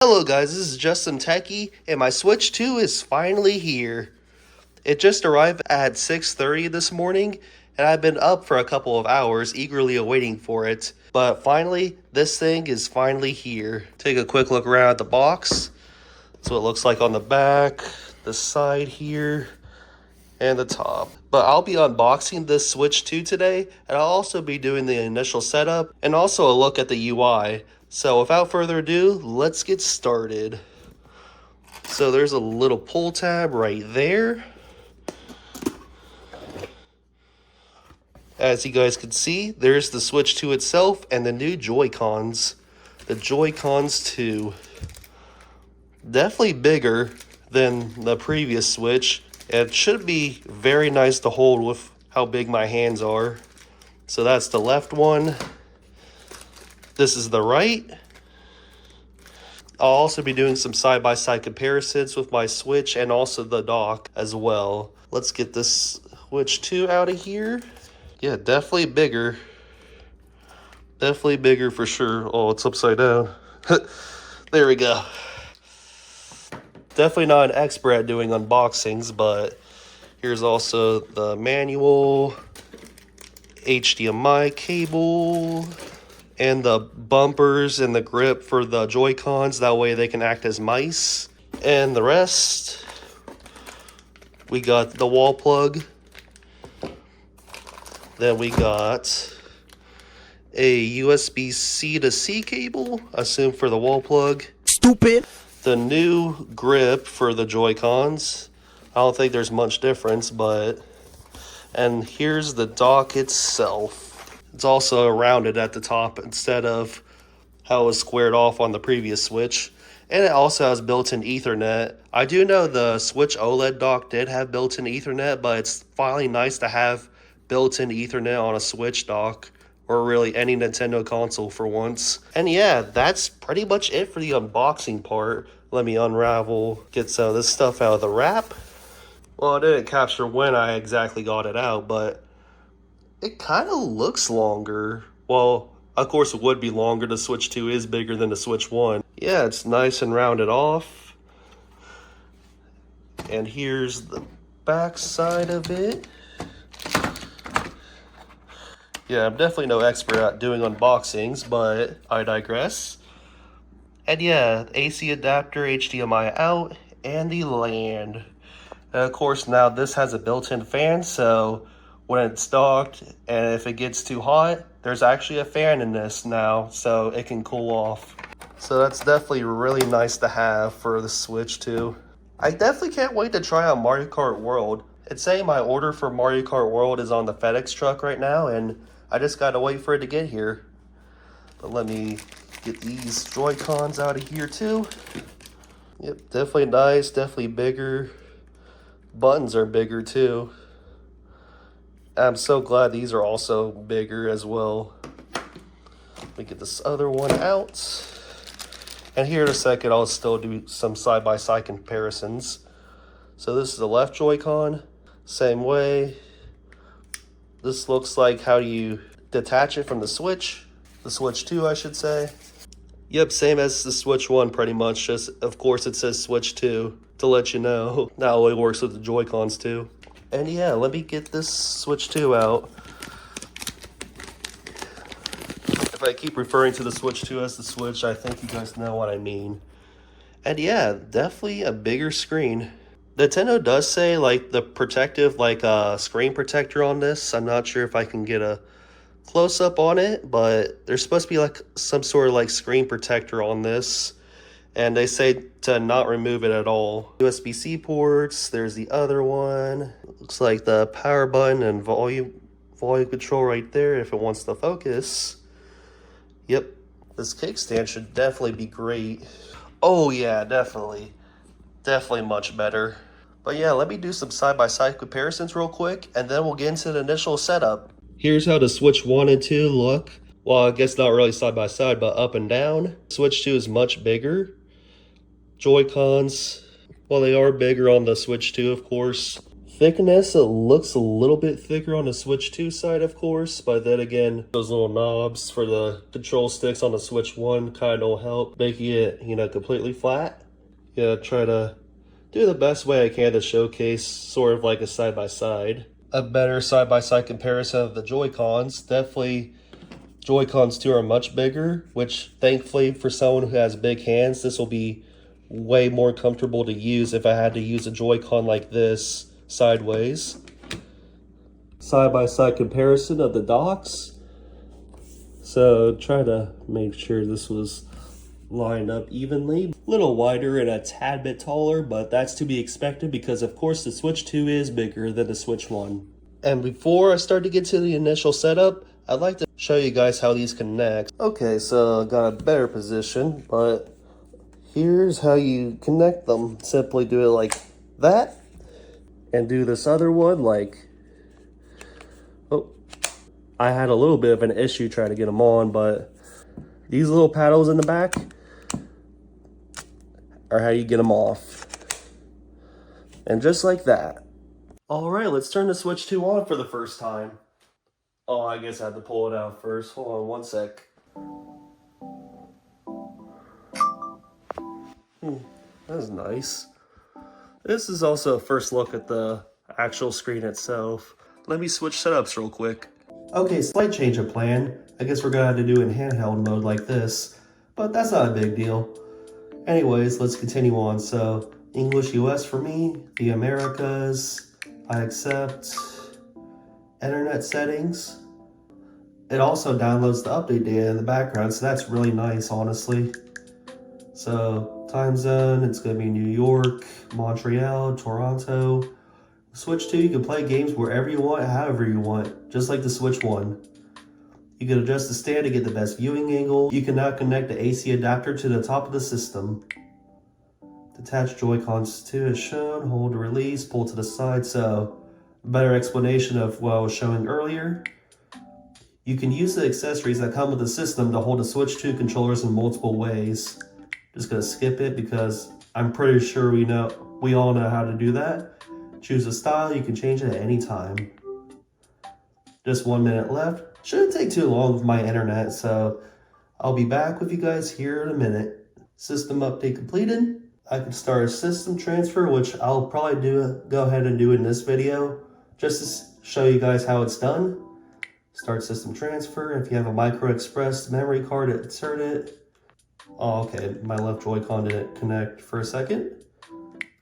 Hello guys, this is JustSomeTechie, and my Switch 2 is finally here. It just arrived at 6:30 this morning, and I've been up for a couple of hours eagerly awaiting for it. But finally, this thing is finally here. Take a quick look around at the box. That's what it looks like on the back, the side here, and the top. But I'll be unboxing this Switch 2 today, and I'll also be doing the initial setup and also a look at the UI. So without further ado, let's get started. So there's a little pull tab right there. As you guys can see, there's the Switch 2 itself and the new Joy-Cons. The Joy-Cons 2. Definitely bigger than the previous Switch. It should be very nice to hold with how big my hands are. So that's the left one. This is the right. I'll also be doing some side-by-side comparisons with my Switch and also the dock as well. Let's get this Switch 2 out of here. Yeah, definitely bigger. Definitely bigger for sure. Oh, it's upside down. There we go. Definitely not an expert at doing unboxings, but here's also the manual, HDMI cable, and the bumpers and the grip for the Joy-Cons. That way they can act as mice. And the rest, we got the wall plug. Then we got a USB-C to C cable, assumed for the wall plug. Stupid. The new grip for the Joy-Cons. I don't think there's much difference, but... And here's the dock itself. It's also rounded at the top instead of how it was squared off on the previous Switch. And it also has built-in Ethernet. I do know the Switch OLED dock did have built-in Ethernet, but it's finally nice to have built-in Ethernet on a Switch dock, or really any Nintendo console for once. And yeah, that's pretty much it for the unboxing part. Let me unravel, get some of this stuff out of the wrap. Well, I didn't capture when I exactly got it out, but it kind of looks longer. Well, of course it would be longer. The Switch 2 is bigger than the Switch 1. Yeah, it's nice and rounded off. And here's the back side of it. Yeah, I'm definitely no expert at doing unboxings, but I digress. And yeah, AC adapter, HDMI out, and the LAN. And of course, now this has a built-in fan, so when it's docked and if it gets too hot, there's actually a fan in this now, so it can cool off. So that's definitely really nice to have for the Switch 2. I definitely can't wait to try out Mario Kart World. It's saying my order for Mario Kart World is on the FedEx truck right now, and I just gotta wait for it to get here. But let me get these Joy-Cons out of here too. Yep, definitely nice, definitely bigger. Buttons are bigger too. I'm so glad these are also bigger as well. Let me get this other one out. And here in a second, I'll still do some side-by-side comparisons. So this is the left Joy-Con, same way. This looks like how you detach it from the Switch 2, I should say. Yep, same as the Switch 1 pretty much, just of course it says Switch 2 to let you know. Now it works with the Joy-Cons too. And yeah, let me get this Switch 2 out. If I keep referring to the Switch 2 as the Switch, I think you guys know what I mean. And yeah, definitely a bigger screen. Nintendo does say like the protective, like screen protector on this. I'm not sure if I can get a close-up on it, but there's supposed to be like some sort of like screen protector on this. And they say to not remove it at all. USB-C ports, there's the other one. Looks like the power button and volume control right there if it wants to focus. Yep, this kickstand should definitely be great. Oh yeah, definitely. Definitely much better. But yeah, let me do some side-by-side comparisons real quick, and then we'll get into the initial setup. Here's how the Switch 1 and 2 look. Well, I guess not really side-by-side, but up and down. Switch 2 is much bigger. Joy-Cons, well, they are bigger on the Switch 2, of course. thickness, it looks a little bit thicker on the Switch 2 side, of course, but then again, those little knobs for the control sticks on the Switch 1 kind of don't help making it, completely flat. Yeah, try to do the best way I can to showcase sort of like a side-by-side. A better side-by-side comparison of the Joy-Cons. Definitely, Joy-Cons 2 are much bigger, which thankfully for someone who has big hands, this will be way more comfortable to use if I had to use a Joy-Con like this sideways. Side-by-side comparison of the docks. So try to make sure this was lined up evenly. A little wider and a tad bit taller, but that's to be expected because of course the Switch 2 is bigger than the Switch 1. And before I start to get to the initial setup, I'd like to show you guys how these connect. Okay, so I got a better position, but here's how you connect them. Simply do it like that, and do this other one like, oh, I had a little bit of an issue trying to get them on, but these little paddles in the back are how you get them off. And just like that. All right, let's turn the Switch 2 on for the first time. Oh, I guess I have to pull it out first. Hold on one sec. That's nice. This is also a first look at the actual screen itself. Let me switch setups real quick. Okay, slight change of plan. I guess we're gonna have to do it in handheld mode like this, but that's not a big deal. Anyways, let's continue on. So, English US for me, the Americas, I accept, internet settings. It also downloads the update data in the background, so that's really nice, honestly. So, time zone, it's gonna be New York, Montreal, Toronto. Switch 2, you can play games wherever you want, however you want, just like the Switch 1. You can adjust the stand to get the best viewing angle. You can now connect the AC adapter to the top of the system. Detach Joy-Cons 2 as shown, hold to release, pull to the side. So, a better explanation of what I was showing earlier. You can use the accessories that come with the system to hold the Switch 2 controllers in multiple ways. Just gonna skip it because I'm pretty sure we all know how to do that. Choose a style, you can change it at any time. Just 1 minute left. Shouldn't take too long with my internet, so I'll be back with you guys here in a minute. System update completed. I can start a system transfer, which I'll probably go ahead and do in this video, just to show you guys how it's done. Start system transfer. If you have a micro express memory card, insert it. Oh, okay, my left Joy-Con didn't connect for a second.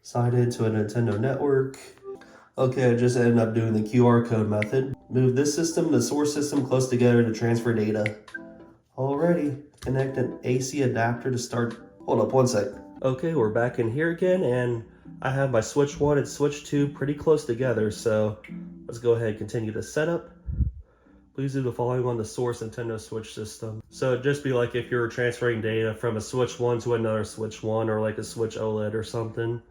Decided to a Nintendo network. Okay, I just ended up doing the QR code method. Move this system and the source system close together to transfer data. Alrighty, connect an AC adapter to start. Hold up one sec. Okay, we're back in here again, and I have my Switch 1 and Switch 2 pretty close together, so let's go ahead and continue the setup. Please do the following on the source Nintendo Switch system. So it'd just be like if you were transferring data from a Switch 1 to another Switch 1 or like a Switch OLED or something.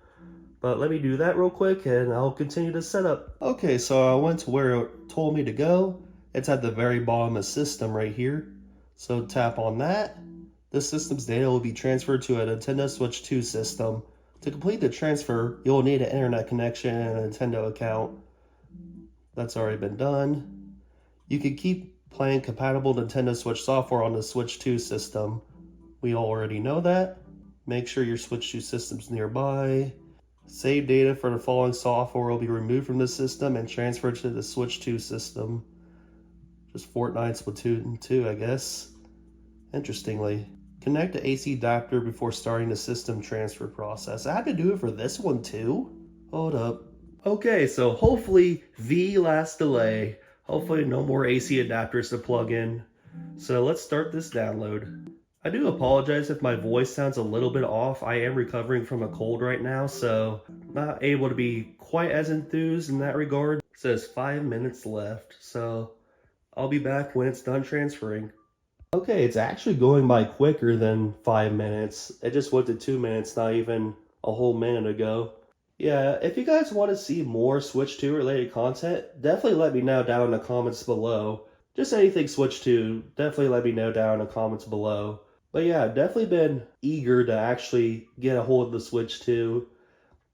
But let me do that real quick and I'll continue the setup. Okay, so I went to where it told me to go. It's at the very bottom of the system right here. So tap on that. The system's data will be transferred to a Nintendo Switch 2 system. To complete the transfer, you'll need an internet connection and a Nintendo account. That's already been done. You can keep playing compatible Nintendo Switch software on the Switch 2 system. We already know that. Make sure your Switch 2 system's nearby. Save data for the following software will be removed from the system and transferred to the Switch 2 system. Just Fortnite, Splatoon 2, I guess. Interestingly. Connect the AC adapter before starting the system transfer process. I had to do it for this one too? Hold up. Okay, so hopefully the last delay. Hopefully no more AC adapters to plug in. So let's start this download. I do apologize if my voice sounds a little bit off. I am recovering from a cold right now, so not able to be quite as enthused in that regard. It says 5 minutes left, so I'll be back when it's done transferring. Okay, it's actually going by quicker than 5 minutes. It just went to 2 minutes, not even a whole minute ago. Yeah, if you guys want to see more Switch 2 related content, definitely let me know down in the comments below. Just anything Switch 2, definitely let me know down in the comments below. But yeah, I've definitely been eager to actually get a hold of the Switch 2.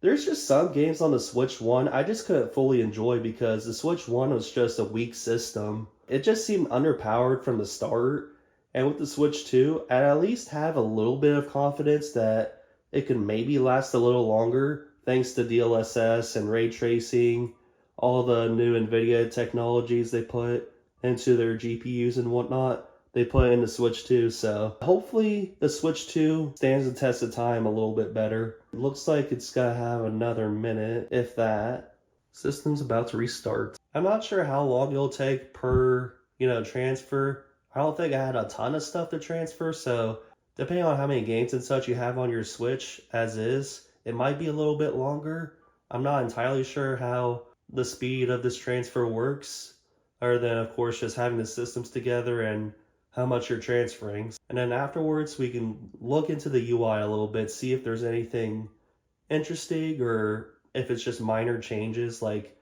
There's just some games on the Switch 1 I just couldn't fully enjoy because the Switch 1 was just a weak system. It just seemed underpowered from the start. And with the Switch 2, I at least have a little bit of confidence that it can maybe last a little longer thanks to DLSS and ray tracing, all the new NVIDIA technologies they put into their GPUs and whatnot. They put in the Switch 2, so hopefully the Switch 2 stands the test of time a little bit better. It looks like it's gonna have another minute, if that. System's about to restart. I'm not sure how long it'll take per, transfer. I don't think I had a ton of stuff to transfer, so depending on how many games and such you have on your Switch as is, it might be a little bit longer. I'm not entirely sure how the speed of this transfer works, other than of course just having the systems together and how much you're transferring. And then afterwards, we can look into the UI a little bit, see if there's anything interesting or if it's just minor changes. Like,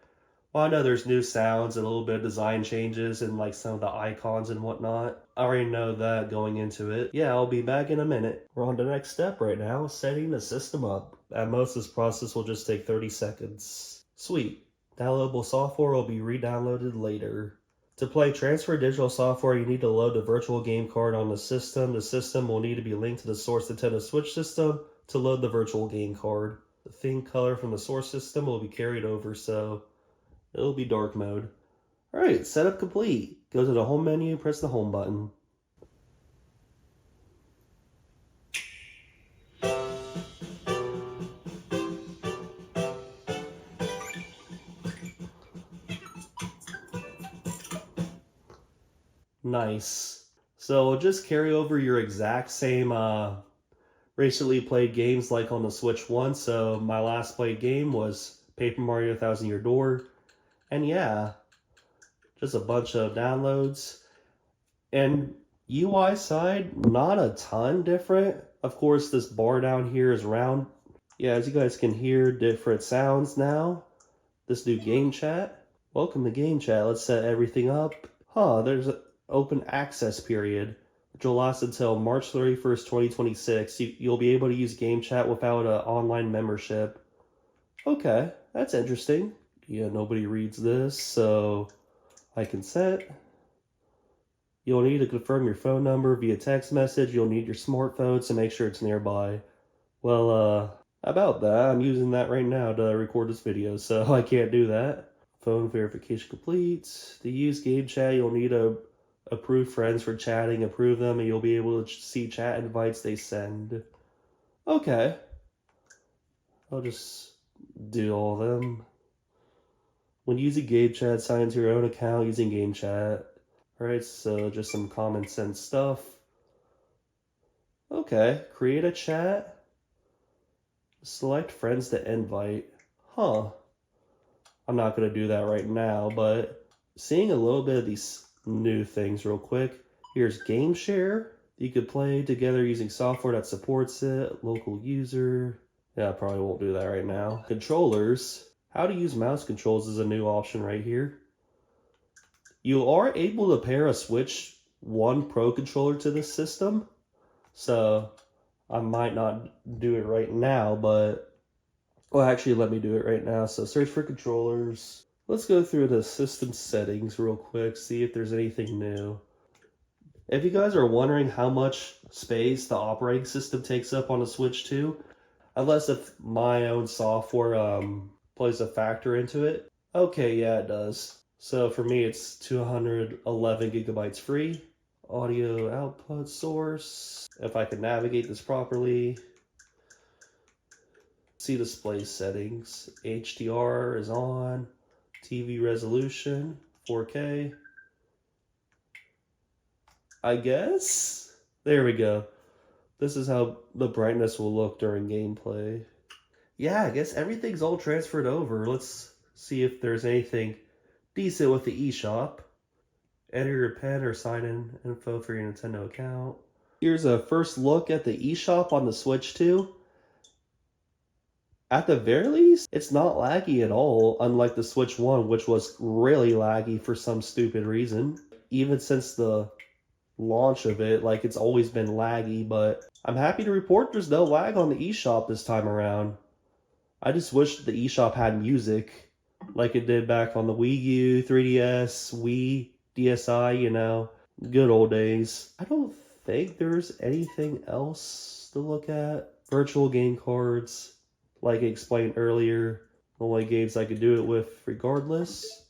well, I know there's new sounds and a little bit of design changes and like some of the icons and whatnot. I already know that going into it. Yeah, I'll be back in a minute. We're on to the next step right now, setting the system up. At most, this process will just take 30 seconds. Sweet. Downloadable software will be re-downloaded later. To play transfer digital software, you need to load the virtual game card on the system. The system will need to be linked to the source Nintendo Switch system to load the virtual game card. The theme color from the source system will be carried over, so it'll be dark mode. Alright, setup complete. Go to the home menu, press the home button. Nice. So just carry over your exact same recently played games like on the Switch 1. So my last played game was Paper Mario Thousand Year Door. And yeah, just a bunch of downloads. And UI side, not a ton different. Of course, this bar down here is round. Yeah, as you guys can hear, different sounds now. This new game chat. Welcome to game chat. Let's set everything up. There's an open access period, which will last until March 31st, 2026. You'll be able to use game chat without an online membership. Okay, that's interesting. Yeah, nobody reads this, so I can set. You'll need to confirm your phone number via text message. You'll need your smartphone to make sure it's nearby. Well, about that, I'm using that right now to record this video, so I can't do that. Phone verification complete. To use game chat, you'll need to approve friends for chatting, approve them, and you'll be able to see chat invites they send. Okay. I'll just do all of them. When using game chat, sign into your own account using game chat. Alright, so just some common sense stuff. Okay, create a chat. Select friends to invite. I'm not going to do that right now, but seeing a little bit of these new things real quick. Here's GameShare. You could play together using software that supports it. Local user. Yeah, I probably won't do that right now. Controllers. How to use mouse controls is a new option right here. You are able to pair a Switch 1 Pro controller to this system. So I might not do it right now, but well, actually, let me do it right now. So search for controllers. Let's go through the system settings real quick, see if there's anything new. If you guys are wondering how much space the operating system takes up on the Switch 2, unless if my own software plays a factor into it. Okay, yeah, it does. So for me, it's 211 gigabytes free. Audio output source. If I can navigate this properly. See display settings. HDR is on. TV resolution, 4K. I guess? There we go. This is how the brightness will look during gameplay. Yeah, I guess everything's all transferred over. Let's see if there's anything decent with the eShop. Enter your PIN or sign in info for your Nintendo account. Here's a first look at the eShop on the Switch 2. At the very least, it's not laggy at all, unlike the Switch 1, which was really laggy for some stupid reason. Even since the launch of it, like, it's always been laggy, but I'm happy to report there's no lag on the eShop this time around. I just wish the eShop had music like it did back on the Wii U, 3DS, Wii, DSi, you know, good old days. I don't think there's anything else to look at. Virtual game cards, like I explained earlier, the only games I could do it with regardless.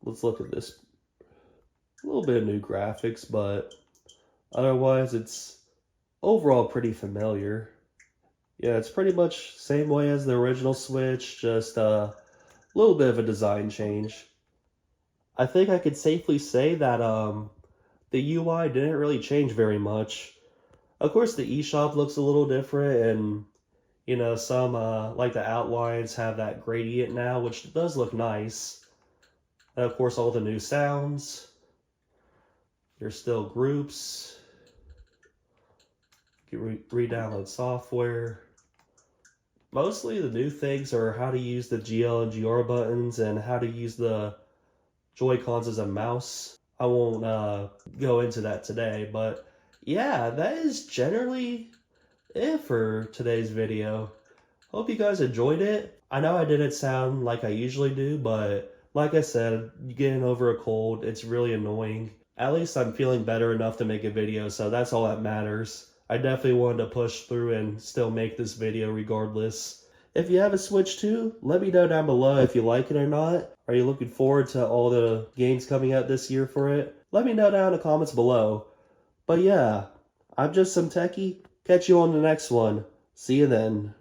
Let's look at this. A little bit of new graphics, but otherwise it's overall pretty familiar. Yeah, it's pretty much same way as the original Switch, just a little bit of a design change. I think I could safely say that the UI didn't really change very much. Of course, the eShop looks a little different, and you know, some like the outlines have that gradient now, which does look nice. And of course, all the new sounds. There's still groups. You can re-download software. Mostly the new things are how to use the GL and GR buttons and how to use the Joy-Cons as a mouse. I won't go into that today, but yeah, that is generally it for today's video. Hope you guys enjoyed it. I know I didn't sound like I usually do, but like I said, getting over a cold, it's really annoying. At least I'm feeling better enough to make a video, so that's all that matters. I definitely wanted to push through and still make this video regardless. If you have a Switch too, let me know down below if you like it or not. Are you looking forward to all the games coming out this year for it? Let me know down in the comments below. But yeah, I'm JustSomeTechie. Catch you on the next one. See you then.